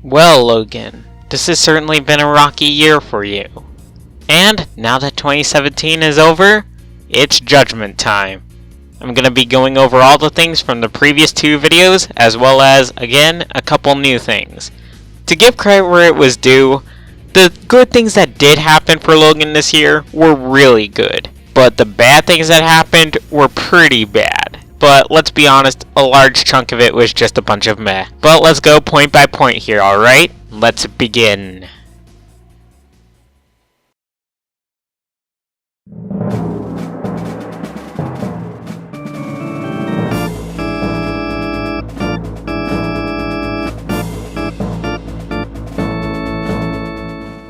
Well, Logan, this has certainly been a rocky year for you. And now that 2017 is over, it's judgment time. I'm going to be going over all the things from the previous 2 videos, as well as, again, a couple new things. To give credit where it was due, the good things that did happen for Logan this year were really good. But the bad things that happened were pretty bad. But let's be honest, a large chunk of it was just a bunch of meh. But let's go point by point here, alright? Let's begin.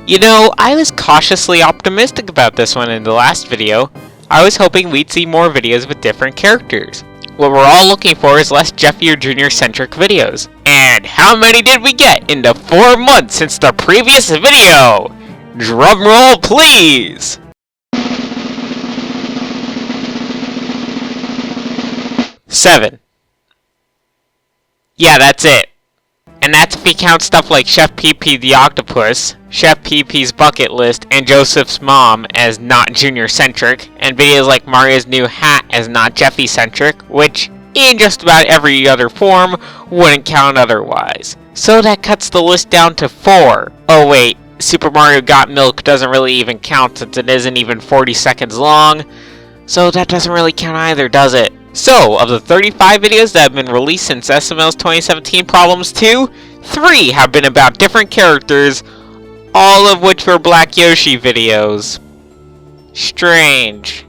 You know, I was cautiously optimistic about this one in the last video. I was hoping we'd see more videos with different characters. What we're all looking for is less Jeffy or Junior centric videos. And how many did we get in the 4 months since the previous video? Drum roll, please! 7. Yeah, that's it. And that's if you count stuff like Chef PP the Octopus, Chef PP's Bucket List, and Joseph's Mom as not Junior-centric, and videos like Mario's new hat as not Jeffy-centric, which, in just about every other form, wouldn't count otherwise. So that cuts the list down to 4. Oh wait, Super Mario Got Milk doesn't really even count since it isn't even 40 seconds long, so that doesn't really count either, does it? So, of the 35 videos that have been released since SML's 2017 Problems 2, 3 have been about different characters, all of which were Black Yoshi videos. Strange.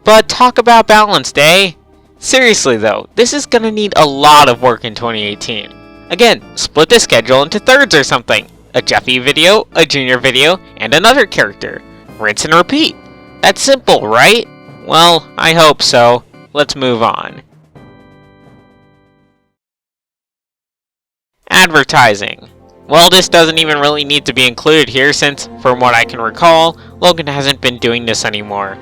But talk about balanced, eh? Seriously though, this is gonna need a lot of work in 2018. Again, split the schedule into thirds or something. A Jeffy video, a Junior video, and another character. Rinse and repeat. That's simple, right? Well, I hope so. Let's move on. Advertising. Well, this doesn't even really need to be included here since, from what I can recall, Logan hasn't been doing this anymore.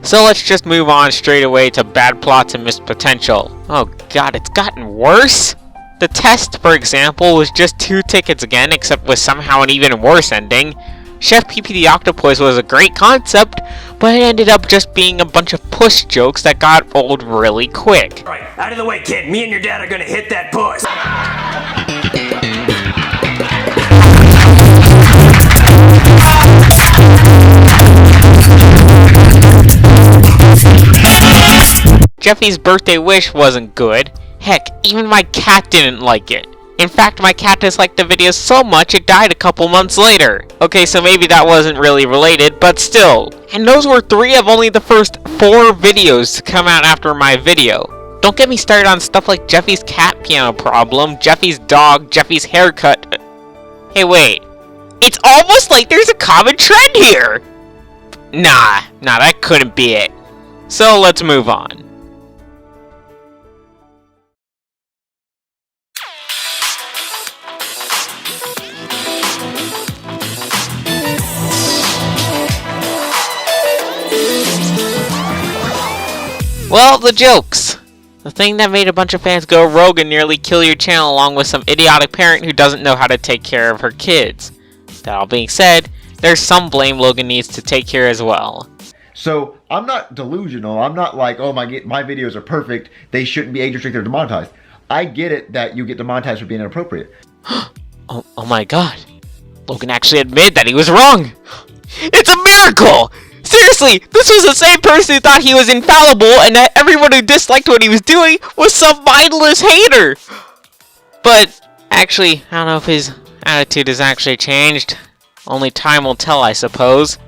So let's just move on straight away to bad plots and missed potential. Oh god, it's gotten worse? The test, for example, was just 2 tickets again, except with somehow an even worse ending. Chef PP the Octopus was a great concept, but it ended up just being a bunch of push jokes that got old really quick. Alright, out of the way, kid. Me and your dad are gonna hit that puss. Jeffy's birthday wish wasn't good. Heck, even my cat didn't like it. In fact, my cat disliked the video so much it died a couple months later. Okay, so maybe that wasn't really related, but still. And those were 3 of only the first 4 videos to come out after my video. Don't get me started on stuff like Jeffy's cat piano problem, Jeffy's dog, Jeffy's haircut. Hey wait, it's almost like there's a common trend here! Nah, that couldn't be it. So let's move on. Well, the jokes. The thing that made a bunch of fans go rogue and nearly kill your channel along with some idiotic parent who doesn't know how to take care of her kids. That all being said, there's some blame Logan needs to take here as well. So, I'm not delusional. I'm not like, oh, my videos are perfect. They shouldn't be age restricted or demonetized. I get it that you get demonetized for being inappropriate. oh my god. Logan actually admitted that he was wrong. It's a miracle! Seriously, this was the same person who thought he was infallible and that everyone who disliked what he was doing was some mindless hater! But, actually, I don't know if his attitude has actually changed. Only time will tell, I suppose.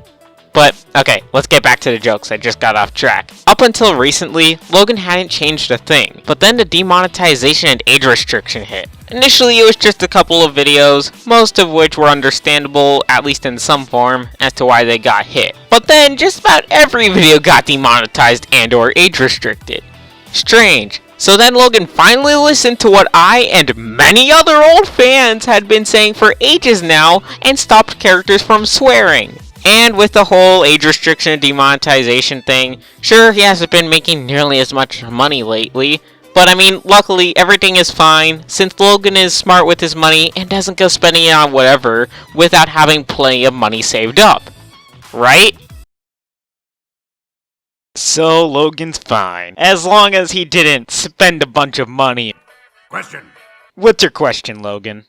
But, okay, let's get back to the jokes. I just got off track. Up until recently, Logan hadn't changed a thing. But then the demonetization and age restriction hit. Initially, it was just a couple of videos, most of which were understandable, at least in some form, as to why they got hit. But then, just about every video got demonetized and or age restricted. Strange. So then Logan finally listened to what I and many other old fans had been saying for ages now, and stopped characters from swearing. And with the whole age restriction and demonetization thing, sure, he hasn't been making nearly as much money lately, But I mean, luckily, everything is fine, since Logan is smart with his money and doesn't go spending it on whatever without having plenty of money saved up. Right? So Logan's fine, as long as he didn't spend a bunch of money. Question. What's your question, Logan?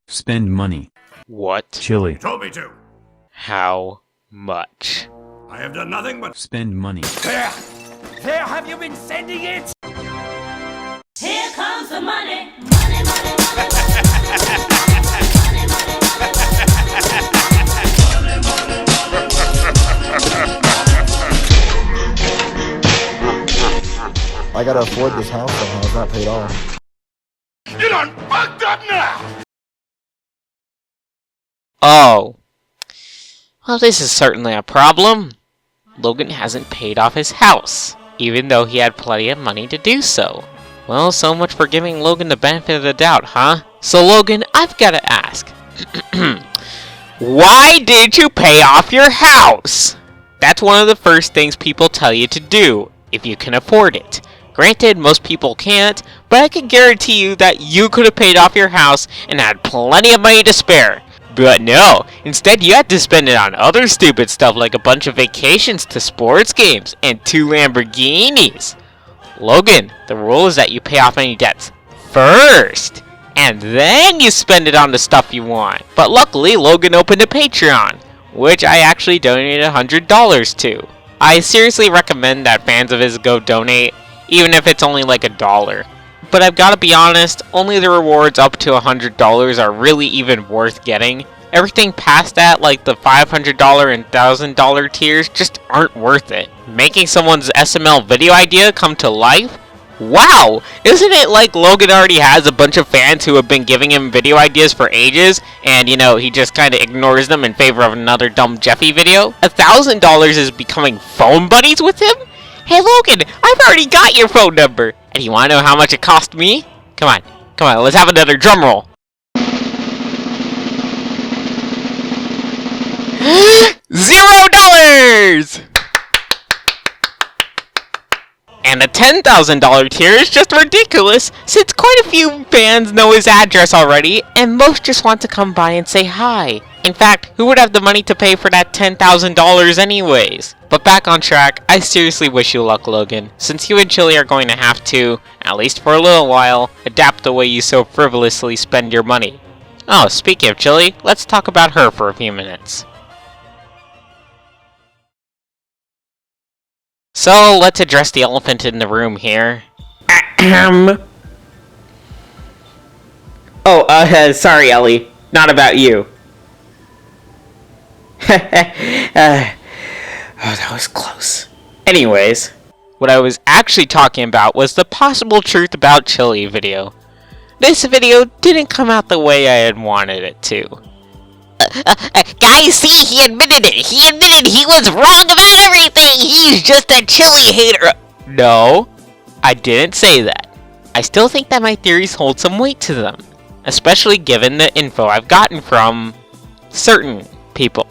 Spend money. What? Chili. Told me to. How much? I have done nothing but Spend money. there. There have you been sending it? Here comes the money. Money, money, money. I gotta afford this house somehow. It's not paid off. You done fucked up now! Oh. Well, this is certainly a problem. Logan hasn't paid off his house, even though he had plenty of money to do so. Well, so much for giving Logan the benefit of the doubt, huh? So Logan, I've gotta ask. Why did you pay off your house? That's one of the first things people tell you to do, if you can afford it. Granted, most people can't, but I can guarantee you that you could have paid off your house and had plenty of money to spare. But no, instead you had to spend it on other stupid stuff like a bunch of vacations to sports games and 2 Lamborghinis. Logan, the rule is that you pay off any debts first, and then you spend it on the stuff you want. But luckily, Logan opened a Patreon, which I actually donated $100 to. I seriously recommend that fans of his go donate, even if it's only like $1. But I've gotta be honest, only the rewards up to $100 are really even worth getting. Everything past that, like the $500 and $1,000 tiers, just aren't worth it. Making someone's SML video idea come to life? Wow! Isn't it like Logan already has a bunch of fans who have been giving him video ideas for ages, and you know, he just kinda ignores them in favor of another dumb Jeffy video? $1,000 is becoming phone buddies with him? Hey Logan, I've already got your phone number! And you wanna know how much it cost me? Come on, let's have another drum roll. $0! And the $10,000 tier is just ridiculous, since quite a few fans know his address already, and most just want to come by and say hi. In fact, who would have the money to pay for that $10,000 anyways? But back on track, I seriously wish you luck, Logan, since you and Chili are going to have to, at least for a little while, adapt the way you so frivolously spend your money. Oh, speaking of Chili, let's talk about her for a few minutes. So, let's address the elephant in the room here. Sorry, Ellie. Not about you. Oh, that was close. Anyways, what I was actually talking about was the possible truth about Chili video. This video didn't come out the way I had wanted it to. Guys, see, he admitted it. He admitted he was wrong about everything. He's just a Chili hater. No, I didn't say that. I still think that my theories hold some weight to them, especially given the info I've gotten from certain people.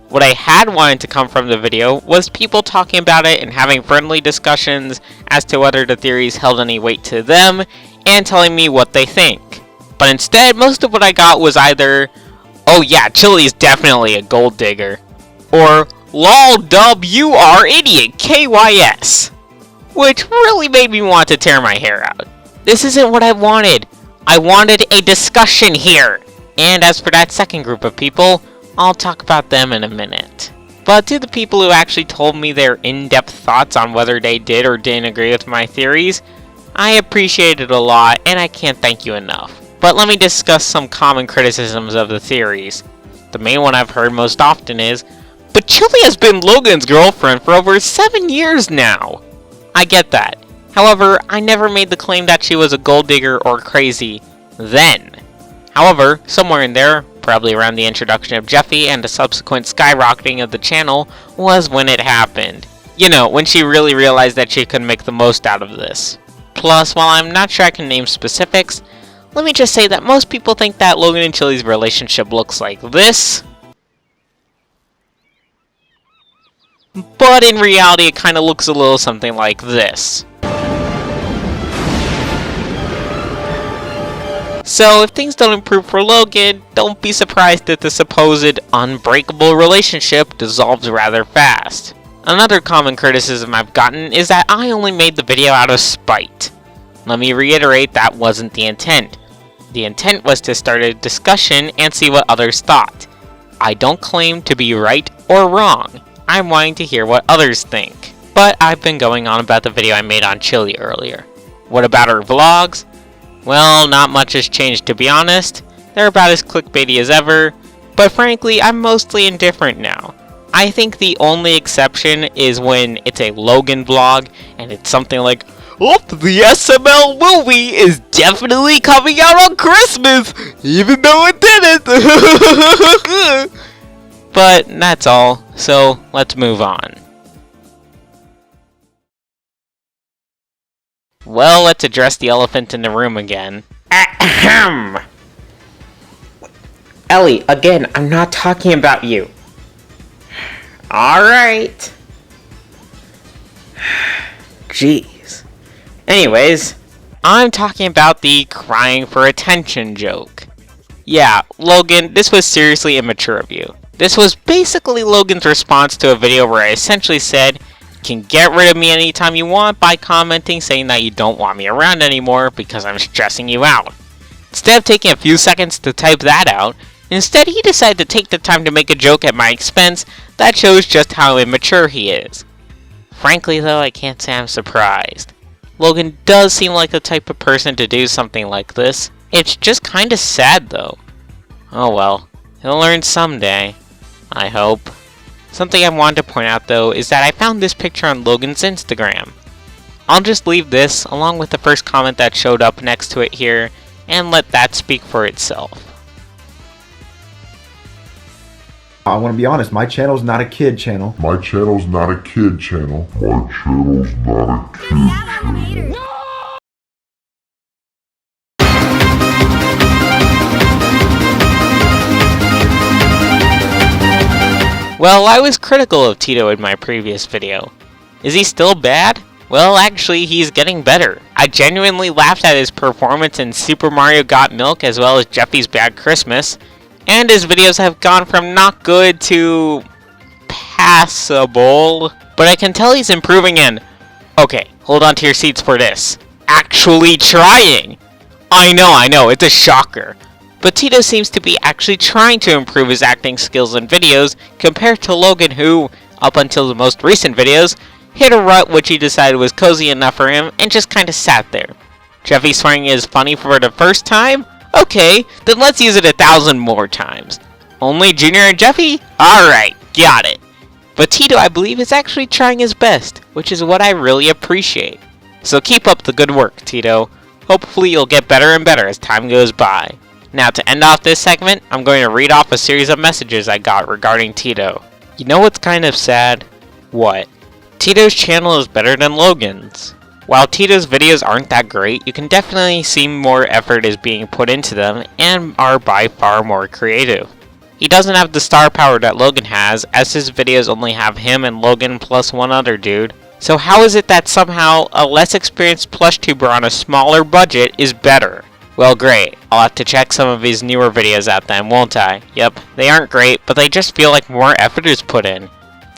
What I had wanted to come from the video was people talking about it and having friendly discussions as to whether the theories held any weight to them and telling me what they think. But instead, most of what I got was either, oh yeah, Chili's definitely a gold digger, or lol dub you are idiot KYS, which really made me want to tear my hair out. This isn't what I wanted. I wanted a discussion here. And as for that second group of people, I'll talk about them in a minute. But to the people who actually told me their in-depth thoughts on whether they did or didn't agree with my theories, I appreciate it a lot and I can't thank you enough. But let me discuss some common criticisms of the theories. The main one I've heard most often is, but Chili has been Logan's girlfriend for over 7 years now. I get that. However, I never made the claim that she was a gold digger or crazy then. However, somewhere in there, probably around the introduction of Jeffy and the subsequent skyrocketing of the channel, was when it happened. You know, when she really realized that she could make the most out of this. Plus, while I'm not sure I can name specifics, let me just say that most people think that Logan and Chili's relationship looks like this. But in reality, it kind of looks a little something like this. So if things don't improve for Logan, don't be surprised if the supposed unbreakable relationship dissolves rather fast. Another common criticism I've gotten is that I only made the video out of spite. Let me reiterate, that wasn't the intent. The intent was to start a discussion and see what others thought. I don't claim to be right or wrong. I'm wanting to hear what others think. But I've been going on about the video I made on Chili earlier. What about her vlogs? Well, not much has changed, to be honest. They're about as clickbaity as ever, but frankly, I'm mostly indifferent now. I think the only exception is when it's a Logan vlog, and it's something like, "Oh, the SML movie is definitely coming out on Christmas, even though it didn't." But that's all, so let's move on. Well, let's address the elephant in the room again. Ahem! Ellie, again, I'm not talking about you. Alright. Jeez. Anyways, I'm talking about the crying for attention joke. Yeah, Logan, this was seriously immature of you. This was basically Logan's response to a video where I essentially said, "Can get rid of me anytime you want," by commenting saying that you don't want me around anymore because I'm stressing you out. Instead of taking a few seconds to type that out, instead he decided to take the time to make a joke at my expense that shows just how immature he is. Frankly though, I can't say I'm surprised. Logan does seem like the type of person to do something like this. It's just kinda sad though. Oh well, he'll learn someday, I hope. Something I wanted to point out though is that I found this picture on Logan's Instagram. I'll just leave this along with the first comment that showed up next to it here and let that speak for itself. I want to be honest, my channel's not a kid channel. My channel's not a kid channel. My channel's not a kid channel. Well, I was critical of Tito in my previous video. Is he still bad? Well, actually, he's getting better. I genuinely laughed at his performance in Super Mario Got Milk as well as Jeffy's Bad Christmas, and his videos have gone from not good to passable, but I can tell he's improving and, okay, hold on to your seats for this, actually trying! I know, it's a shocker. But Tito seems to be actually trying to improve his acting skills in videos compared to Logan who, up until the most recent videos, hit a rut which he decided was cozy enough for him and just kinda sat there. Jeffy swearing is funny for the first time? Okay, then let's use it 1,000 more times. Only Junior and Jeffy? Alright, got it. But Tito, I believe, is actually trying his best, which is what I really appreciate. So keep up the good work, Tito. Hopefully you'll get better and better as time goes by. Now to end off this segment, I'm going to read off a series of messages I got regarding Tito. You know what's kind of sad? What? Tito's channel is better than Logan's. While Tito's videos aren't that great, you can definitely see more effort is being put into them and are by far more creative. He doesn't have the star power that Logan has, as his videos only have him and Logan plus one other dude. So how is it that somehow a less experienced plush tuber on a smaller budget is better? Well, great. I'll have to check some of his newer videos out then, won't I? Yep, they aren't great, but they just feel like more effort is put in. It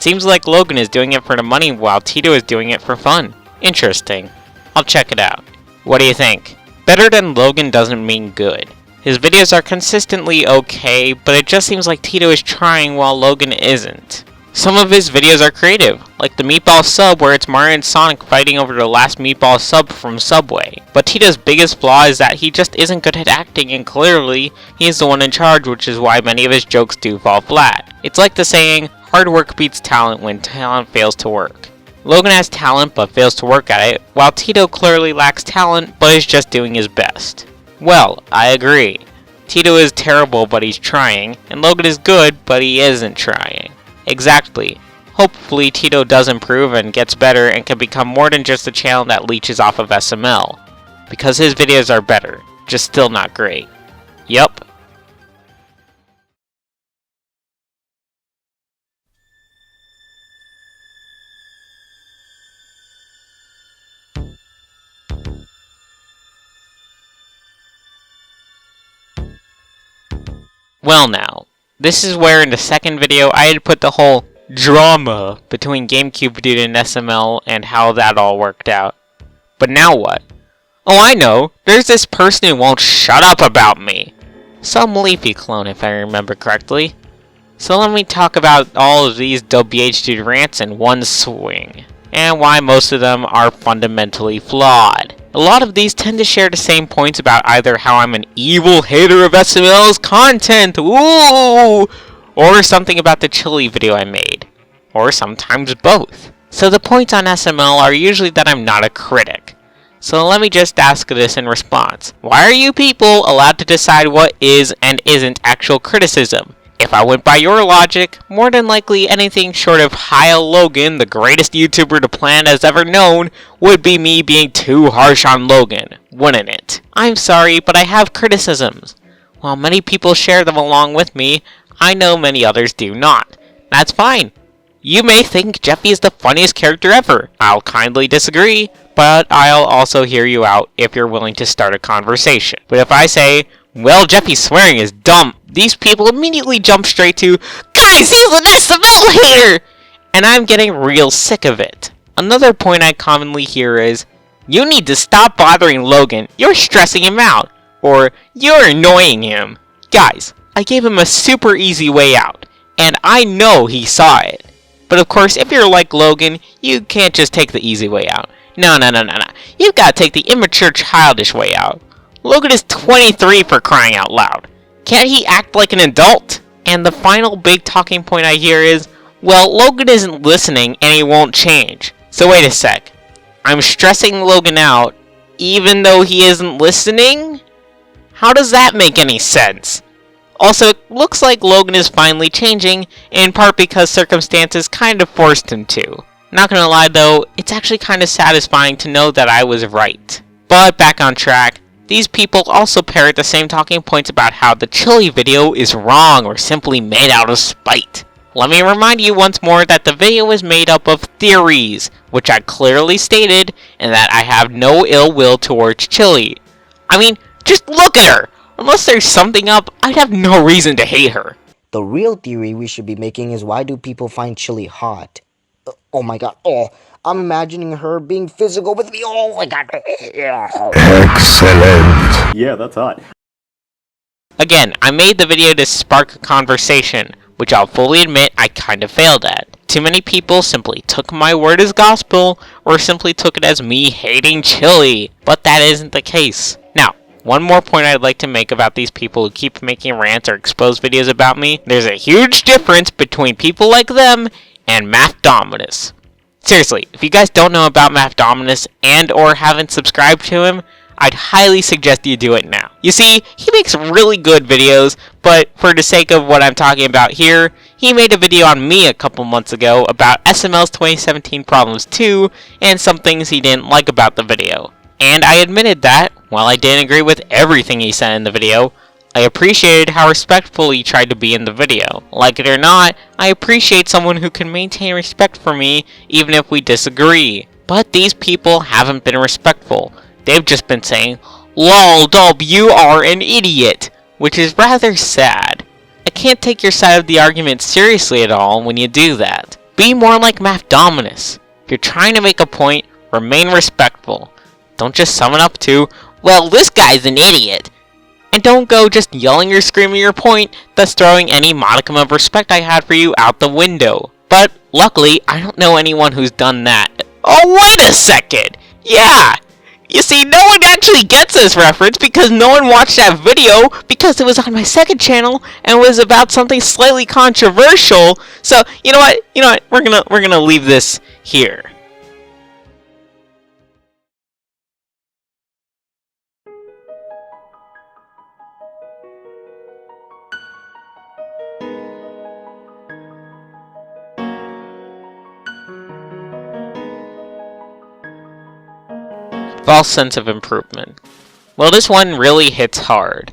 seems like Logan is doing it for the money while Tito is doing it for fun. Interesting. I'll check it out. What do you think? Better than Logan doesn't mean good. His videos are consistently okay, but it just seems like Tito is trying while Logan isn't. Some of his videos are creative, like the Meatball Sub where it's Mario and Sonic fighting over the last Meatball Sub from Subway. But Tito's biggest flaw is that he just isn't good at acting, and clearly, he's the one in charge, which is why many of his jokes do fall flat. It's like the saying, hard work beats talent when talent fails to work. Logan has talent but fails to work at it, while Tito clearly lacks talent but is just doing his best. Well, I agree. Tito is terrible but he's trying, and Logan is good but he isn't trying. Exactly. Hopefully Tito does improve and gets better and can become more than just a channel that leeches off of SML. Because his videos are better, just still not great. Yup. Well now, this is where in the second video I had put the whole drama between GameCube Dude and SML and how that all worked out. But now what? Oh, I know! There's this person who won't shut up about me! Some Leafy clone, if I remember correctly. So let me talk about all of these dabhdude rants in one swing, and why most of them are fundamentally flawed. A lot of these tend to share the same points about either how I'm an evil hater of SML's content, ooh, or something about the chili video I made, or sometimes both. So the points on SML are usually that I'm not a critic. So let me just ask this in response. Why are you people allowed to decide what is and isn't actual criticism? If I went by your logic, more than likely anything short of Heil Logan, the greatest YouTuber the planet has ever known, would be me being too harsh on Logan, wouldn't it? I'm sorry, but I have criticisms. While many people share them along with me, I know many others do not. That's fine. You may think Jeffy is the funniest character ever. I'll kindly disagree, but I'll also hear you out if you're willing to start a conversation. But if I say, well, Jeffy's swearing is dumb, these people immediately jump straight to, guys, he's an SML hater! And I'm getting real sick of it. Another point I commonly hear is, you need to stop bothering Logan, you're stressing him out. Or, you're annoying him. Guys, I gave him a super easy way out, and I know he saw it. But of course, if you're like Logan, you can't just take the easy way out. No. You've got to take the immature, childish way out. Logan is 23 for crying out loud. Can't he act like an adult? And the final big talking point I hear is, well, Logan isn't listening and he won't change. So wait a sec. I'm stressing Logan out even though he isn't listening? How does that make any sense? Also, it looks like Logan is finally changing, in part because circumstances kind of forced him to. Not gonna lie though, it's actually kind of satisfying to know that I was right. But back on track, these people also parrot the same talking points about how the chili video is wrong or simply made out of spite. Let me remind you once more that the video is made up of theories, which I clearly stated, and that I have no ill will towards Chili. I mean, just look at her! Unless there's something up, I'd have no reason to hate her. The real theory we should be making is, why do people find Chili hot? Oh my god, oh, I'm imagining her being physical with me, oh my god. Excellent. Yeah, that's hot. Again, I made the video to spark a conversation, which I'll fully admit I kind of failed at. Too many people simply took my word as gospel, or simply took it as me hating Chili, but that isn't the case. Now, one more point I'd like to make about these people who keep making rants or expose videos about me. There's a huge difference between people like them and Math Dominus. Seriously, if you guys don't know about Math Dominus and or haven't subscribed to him, I'd highly suggest you do it now. You see, he makes really good videos, but for the sake of what I'm talking about here, he made a video on me a couple months ago about SML's 2017 Problems 2 and some things he didn't like about the video. And I admitted that, while I didn't agree with everything he said in the video, I appreciated how respectful he tried to be in the video. Like it or not, I appreciate someone who can maintain respect for me even if we disagree. But these people haven't been respectful. They've just been saying, LOL, Dub, you are an idiot, which is rather sad. I can't take your side of the argument seriously at all when you do that. Be more like Math Dominus. If you're trying to make a point, remain respectful. Don't just sum it up to, well, this guy's an idiot. And don't go just yelling or screaming your point, thus throwing any modicum of respect I had for you out the window. But, luckily, I don't know anyone who's done that. Oh, wait a second! Yeah! You see, no one actually gets this reference because no one watched that video because it was on my second channel and was about something slightly controversial. So, you know what? We're gonna leave this here. False sense of improvement. Well, this one really hits hard.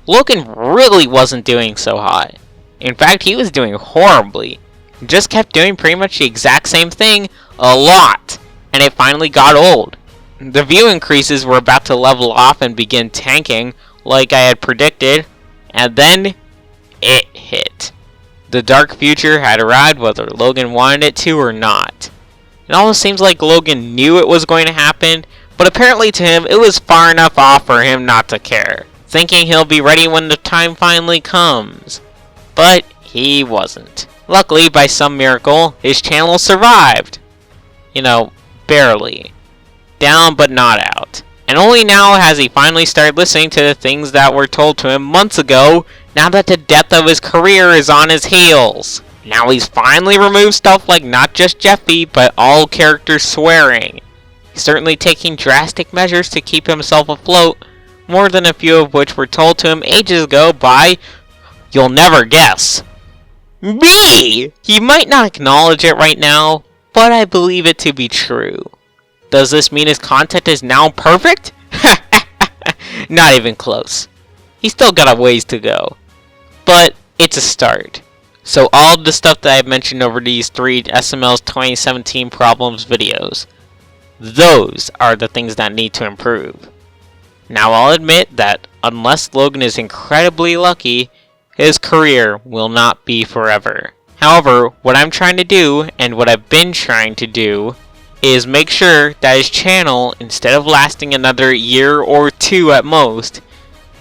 Logan really wasn't doing so hot. In fact, he was doing horribly. He just kept doing pretty much the exact same thing a lot, and it finally got old. The view increases were about to level off and begin tanking like I had predicted, and then it hit. The dark future had arrived whether Logan wanted it to or not. It almost seems like Logan knew it was going to happen, but apparently to him it was far enough off for him not to care, thinking he'll be ready when the time finally comes. But he wasn't. Luckily, by some miracle, his channel survived. You know, barely. Down but not out. And only now has he finally started listening to the things that were told to him months ago, now that the death of his career is on his heels. Now he's finally removed stuff like not just Jeffy, but all characters swearing. He's certainly taking drastic measures to keep himself afloat, more than a few of which were told to him ages ago by, you'll never guess, me! He might not acknowledge it right now, but I believe it to be true. Does this mean his content is now perfect? Not even close. He's still got a ways to go. But it's a start. So all the stuff that I've mentioned over these 3 SML's 2017 problems videos, those are the things that need to improve. Now I'll admit that unless Logan is incredibly lucky, his career will not be forever. However, what I'm trying to do, and what I've been trying to do, is make sure that his channel, instead of lasting another year or 2 at most,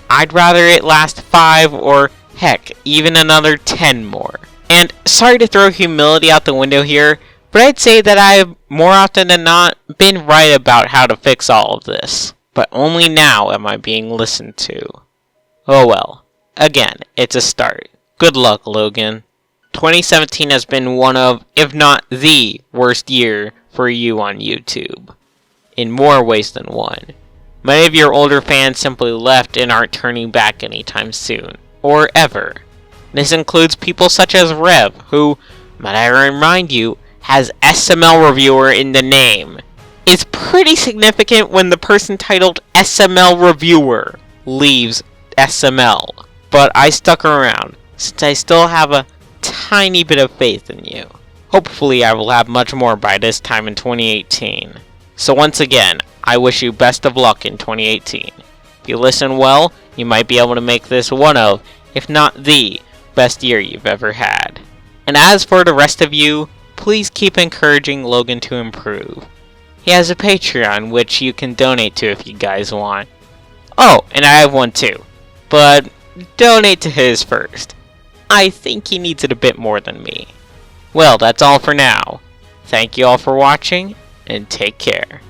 I'd rather it last 5 or heck, even another 10 more. And sorry to throw humility out the window here, but I'd say that I've more often than not been right about how to fix all of this. But only now am I being listened to. Oh well. Again, it's a start. Good luck, Logan. 2017 has been one of, if not the, worst year for you on YouTube. In more ways than one. Many of your older fans simply left and aren't turning back anytime soon. Or ever. This includes people such as Rev, who, might I remind you, has SML Reviewer in the name. It's pretty significant when the person titled SML Reviewer leaves SML. But I stuck around, since I still have a tiny bit of faith in you. Hopefully I will have much more by this time in 2018. So once again, I wish you best of luck in 2018. If you listen well, you might be able to make this one of, if not the, best year you've ever had. And as for the rest of you, please keep encouraging Logan to improve. He has a Patreon which you can donate to if you guys want. Oh, and I have one too. But donate to his first. I think he needs it a bit more than me. Well, that's all for now. Thank you all for watching, and take care.